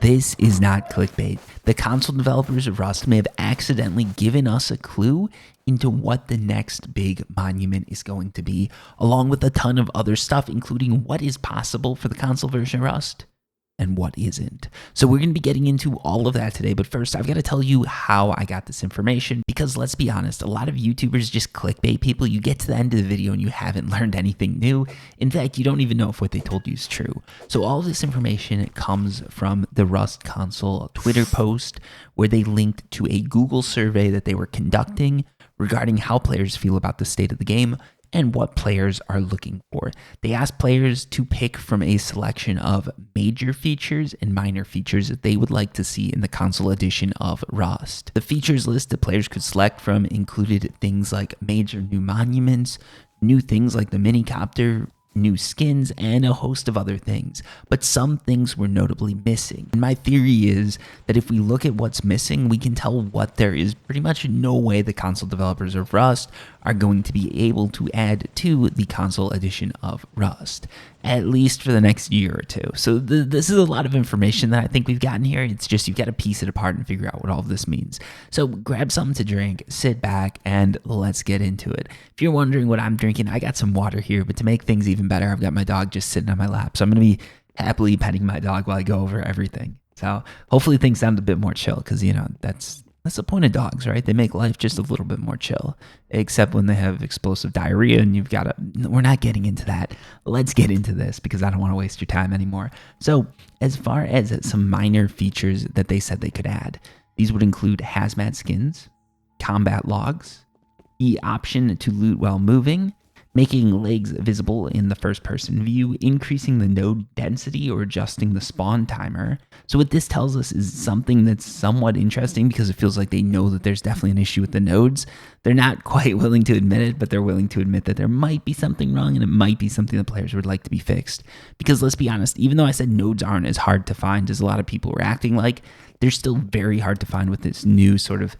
This is not clickbait. The console developers of Rust may have accidentally given us a clue into what the next big monument is going to be, along with a ton of other stuff, including what is possible for the console version of Rust and what isn't. So we're going to be getting into all of that today, but first I've got to tell you how I got this information, because let's be honest, a lot of YouTubers just clickbait people. You get to the end of the video and you haven't learned anything new. In fact, you don't even know if what they told you is true. So all of this information comes from the Rust console Twitter post, where they linked to a Google survey that they were conducting regarding how players feel about the state of the game and what players are looking for. They asked players to pick from a selection of major features and minor features that they would like to see in the console edition of Rust. The features list that players could select from included things like major new monuments, new things like the minicopter, new skins, and a host of other things, but some things were notably missing. And my theory is that if we look at what's missing, we can tell what there is pretty much no way the console developers of Rust are going to be able to add to the console edition of Rust, at least for the next year or two. So this is a lot of information that I think we've gotten here. It's just you've got to piece it apart and figure out what all of this means. So grab something to drink, sit back, and let's get into it. If you're wondering what I'm drinking, I got some water here, but to make things even better, I've got my dog just sitting on my lap. So I'm going to be happily petting my dog while I go over everything. So hopefully things sound a bit more chill, because, you know, that's the point of dogs, right? They make life just a little bit more chill, except when they have explosive diarrhea and you've got to, we're not getting into that. Let's get into this because I don't want to waste your time anymore. So as far as some minor features that they said they could add, these would include hazmat skins, combat logs, the option to loot while moving, making legs visible in the first-person view, increasing the node density or adjusting the spawn timer. So what this tells us is something that's somewhat interesting, because it feels like they know that there's definitely an issue with the nodes. They're not quite willing to admit it, but they're willing to admit that there might be something wrong, and it might be something that players would like to be fixed. Because let's be honest, even though I said nodes aren't as hard to find as a lot of people were acting like, they're still very hard to find with this new sort of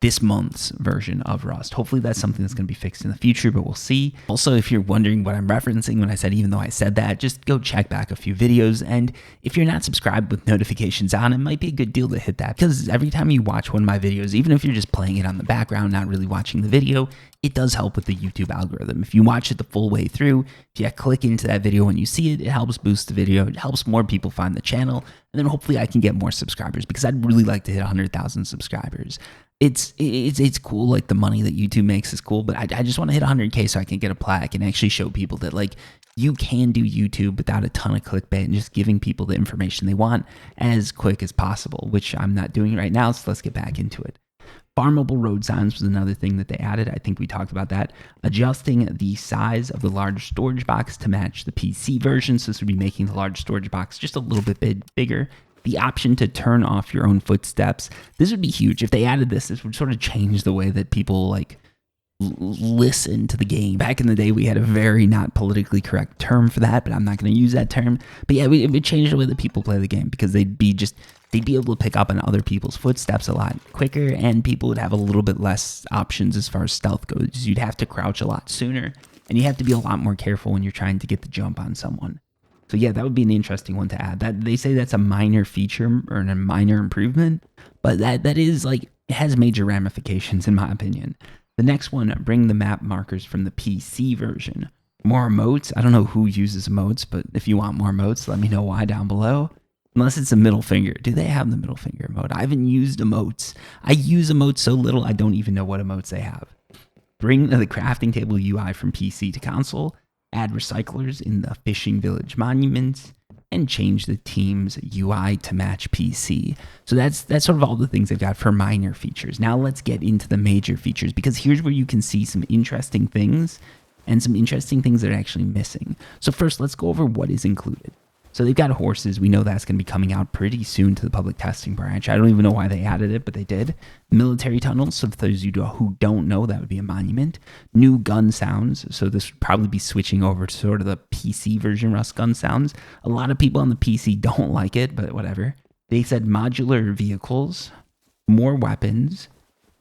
this month's version of Rust. Hopefully that's something that's going to be fixed in the future, but we'll see. Also, if you're wondering what I'm referencing when I said even though I said that, just go check back a few videos. And if you're not subscribed with notifications on, it might be a good deal to hit that, because every time you watch one of my videos, even if you're just playing it on the background, not really watching the video, it does help with the YouTube algorithm. If you watch it the full way through, if you click into that video when you see it, it helps boost the video. It helps more people find the channel. And then hopefully I can get more subscribers, because I'd really like to hit 100,000 subscribers. It's cool, like the money that YouTube makes is cool, but I just want to hit 100K so I can get a plaque and actually show people that, like, you can do YouTube without a ton of clickbait and just giving people the information they want as quick as possible, which I'm not doing right now, so let's get back into it. Farmable road signs was another thing that they added. I think we talked about that. Adjusting the size of the large storage box to match the PC version, so this would be making the large storage box just a little bit bigger. The option to turn off your own footsteps. This would be huge. If they added this, this would sort of change the way that people like listen to the game. Back in the day, we had a very not politically correct term for that, but I'm not going to use that term. But yeah, it would change the way that people play the game, because they'd be able to pick up on other people's footsteps a lot quicker, and people would have a little bit less options as far as stealth goes. You'd have to crouch a lot sooner, and you have to be a lot more careful when you're trying to get the jump on someone. So yeah, that would be an interesting one to add. That they say that's a minor feature or a minor improvement, but that is like, it has major ramifications in my opinion. The next one, bring the map markers from the PC version. More emotes. I don't know who uses emotes, but if you want more emotes, let me know why down below. Unless it's a middle finger. Do they have the middle finger emote? I haven't used emotes. I use emotes so little I don't even know what emotes they have. Bring the crafting table UI from PC to console. Add recyclers in the fishing village monuments, and change the team's UI to match PC. So that's sort of all the things they've got for minor features. Now let's get into the major features, because here's where you can see some interesting things and some interesting things that are actually missing. So first, let's go over what is included. So they've got horses. We know that's going to be coming out pretty soon to the public testing branch. I don't even know why they added it, but they did. Military tunnels. So for those of you who don't know, that would be a monument. New gun sounds. So this would probably be switching over to sort of the PC version Rust gun sounds. A lot of people on the PC don't like it, but whatever. They said modular vehicles, more weapons,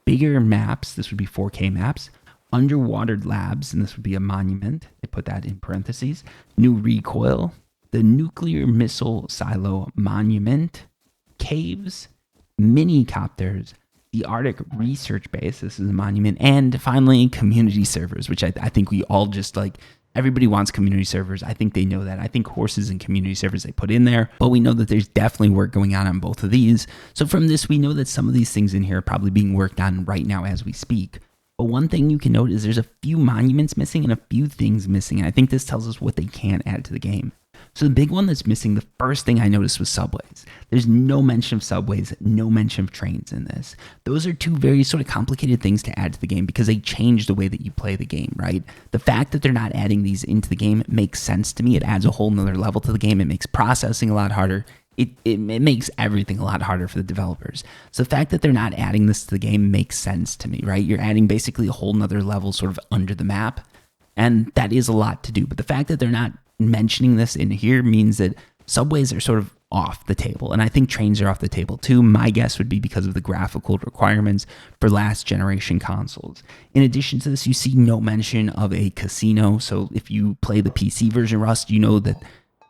bigger maps. This would be 4K maps. Underwater labs, and this would be a monument. They put that in parentheses. New recoil. The nuclear missile silo monument, caves, mini copters, the Arctic Research Base, this is a monument, and finally community servers, which I think we all just like. Everybody wants community servers. I think they know that. I think horses and community servers they put in there, but we know that there's definitely work going on both of these. So from this, we know that some of these things in here are probably being worked on right now as we speak. But one thing you can note is there's a few monuments missing and a few things missing. And I think this tells us what they can add to the game. So the big one that's missing, the first thing I noticed was subways. There's no mention of subways, no mention of trains in this. Those are two very sort of complicated things to add to the game because they change the way that you play the game, right? The fact that they're not adding these into the game makes sense to me. It adds a whole nother level to the game. It makes processing a lot harder. It makes everything a lot harder for the developers. So the fact that they're not adding this to the game makes sense to me, right? You're adding basically a whole nother level sort of under the map. And that is a lot to do. But the fact that they're not mentioning this in here means that subways are sort of off the table. And I think trains are off the table too. My guess would be because of the graphical requirements for last generation consoles. In addition to this, you see no mention of a casino. So if you play the PC version Rust, you know that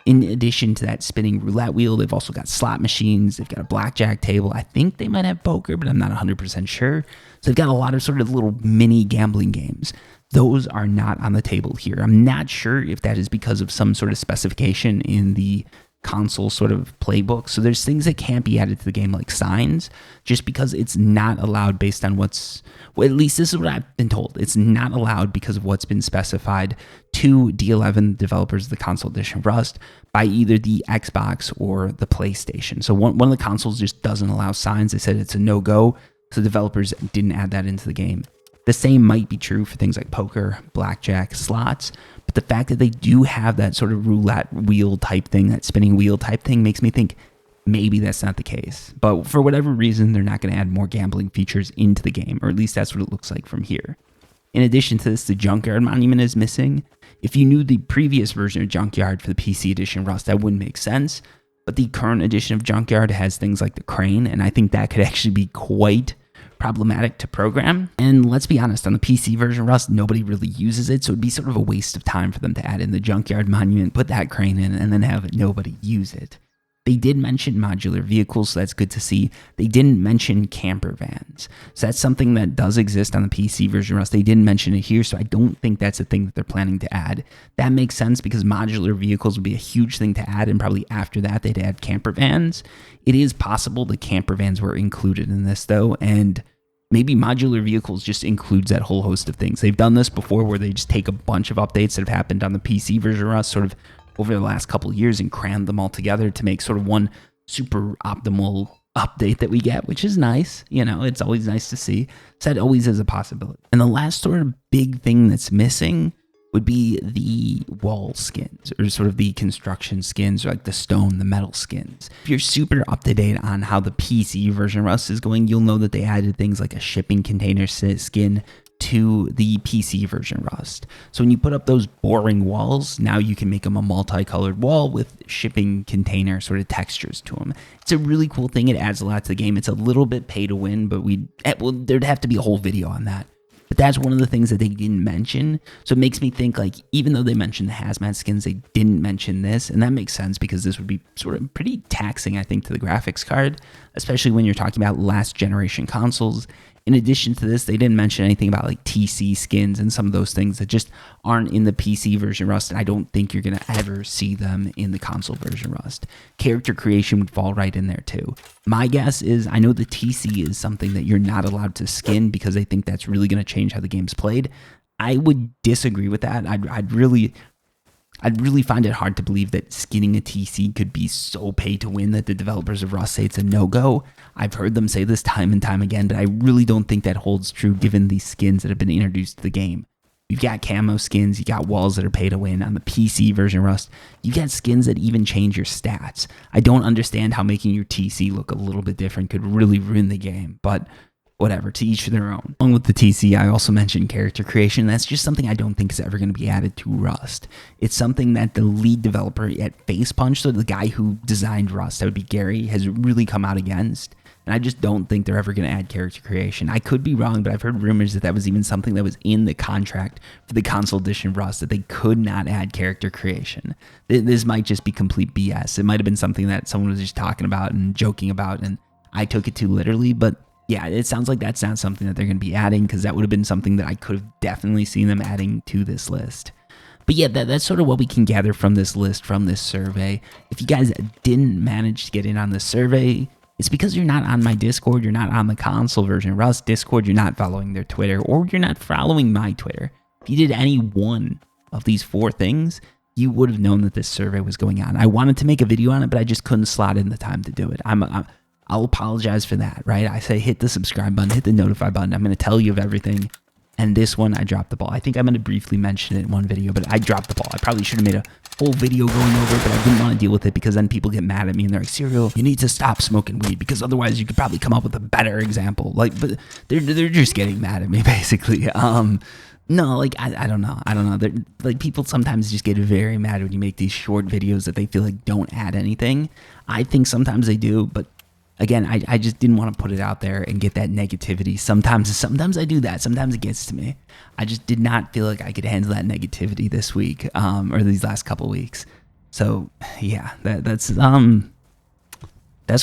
in addition to that spinning roulette wheel, they've also got slot machines. They've got a blackjack table. I think they might have poker, but I'm not 100% sure. So they've got a lot of sort of little mini gambling games. Those are not on the table here. I'm not sure if that is because of some sort of specification in the console sort of playbook. So there's things that can't be added to the game like signs just because it's not allowed based on at least this is what I've been told. It's not allowed because of what's been specified to D11 developers of the console edition of Rust by either the Xbox or the PlayStation. So one of the consoles just doesn't allow signs. They said it's a no-go. So developers didn't add that into the game. The same might be true for things like poker, blackjack, slots, but the fact that they do have that sort of roulette wheel type thing, that spinning wheel type thing, makes me think maybe that's not the case. But for whatever reason, they're not going to add more gambling features into the game, or at least that's what it looks like from here. In addition to this, the Junkyard monument is missing. If you knew the previous version of Junkyard for the PC edition Rust, that wouldn't make sense. But the current edition of Junkyard has things like the crane, and I think that could actually be quite problematic to program. And let's be honest, on the PC version of Rust, nobody really uses it, so it'd be sort of a waste of time for them to add in the Junkyard monument, put that crane in, and then have nobody use it. They did mention modular vehicles, so that's good to see. They didn't mention camper vans. So that's something that does exist on the PC version of Rust. They didn't mention it here, so I don't think that's a thing that they're planning to add. That makes sense because modular vehicles would be a huge thing to add, and probably after that they'd add camper vans. It is possible the camper vans were included in this, though, and maybe modular vehicles just includes that whole host of things. They've done this before where they just take a bunch of updates that have happened on the PC version of Rust sort of over the last couple of years and cram them all together to make sort of one super optimal update that we get, which is nice. You know, it's always nice to see. So that always is a possibility. And the last sort of big thing that's missing would be the wall skins, or sort of the construction skins, or like the stone, the metal skins. If you're super up to date on how the PC version of Rust is going, you'll know that they added things like a shipping container skin to the PC version Rust. So when you put up those boring walls, now you can make them a multicolored wall with shipping container sort of textures to them. It's a really cool thing. It adds a lot to the game. It's a little bit pay to win, but there'd have to be a whole video on that. But that's one of the things that they didn't mention. So it makes me think, like, even though they mentioned the hazmat skins, they didn't mention this. And that makes sense because this would be sort of pretty taxing, I think, to the graphics card, especially when you're talking about last generation consoles. In addition to this, they didn't mention anything about like TC skins and some of those things that just aren't in the PC version Rust. And I don't think you're going to ever see them in the console version Rust. Character creation would fall right in there too. My guess is, I know the TC is something that you're not allowed to skin because they think that's really going to change how the game's played. I would disagree with that. I'd really find it hard to believe that skinning a TC could be so pay to win that the developers of Rust say it's a no-go. I've heard them say this time and time again, but I really don't think that holds true given these skins that have been introduced to the game. You've got camo skins, you got walls that are pay to win. On the PC version of Rust, you got skins that even change your stats. I don't understand how making your TC look a little bit different could really ruin the game, but whatever, to each their own. Along with the TC, I also mentioned character creation. That's just something I don't think is ever going to be added to Rust. It's something that the lead developer at Facepunch, so the guy who designed Rust, that would be Gary, has really come out against. And I just don't think they're ever going to add character creation. I could be wrong, but I've heard rumors that that was even something that was in the contract for the console edition of Rust, that they could not add character creation. This might just be complete BS. It might have been something that someone was just talking about and joking about, and I took it too literally. But yeah, it sounds like that's not something that they're going to be adding, because that would have been something that I could have definitely seen them adding to this list. But yeah, that's sort of what we can gather from this list, from this survey. If you guys didn't manage to get in on this survey, it's because you're not on my Discord, you're not on the console version of Rust Discord, you're not following their Twitter, or you're not following my Twitter. If you did any one of these 4 things, you would have known that this survey was going on. I wanted to make a video on it, but I just couldn't slot in the time to do it. I'll apologize for that, right? I say hit the subscribe button, hit the notify button. I'm going to tell you of everything. And this one, I dropped the ball. I think I'm going to briefly mention it in one video, but I dropped the ball. I probably should have made a whole video going over it, but I didn't want to deal with it, because then people get mad at me and they're like, Serial, you need to stop smoking weed, because otherwise you could probably come up with a better example. Like, but they're just getting mad at me, basically. No, like, I don't know. Like, people sometimes just get very mad when you make these short videos that they feel like don't add anything. I think sometimes they do, but again, I just didn't want to put it out there and get that negativity. Sometimes I do that. Sometimes it gets to me. I just did not feel like I could handle that negativity this week, or these last couple weeks. So yeah, that's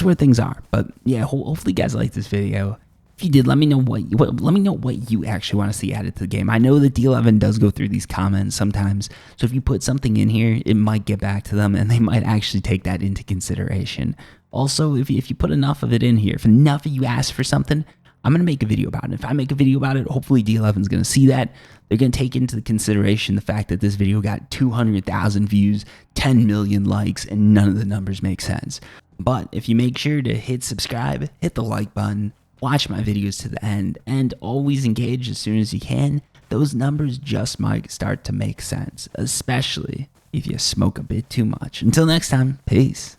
where things are. But yeah, hopefully you guys like this video. If you did, let me know what you actually want to see added to the game. I know that D11 does go through these comments sometimes, so if you put something in here, it might get back to them, and they might actually take that into consideration. Also, if you put enough of it in here, if enough of you ask for something, I'm going to make a video about it. If I make a video about it, hopefully D11's going to see that. They're going to take into consideration the fact that this video got 200,000 views, 10 million likes, and none of the numbers make sense. But if you make sure to hit subscribe, hit the like button, watch my videos to the end, and always engage as soon as you can, those numbers just might start to make sense, especially if you smoke a bit too much. Until next time, peace.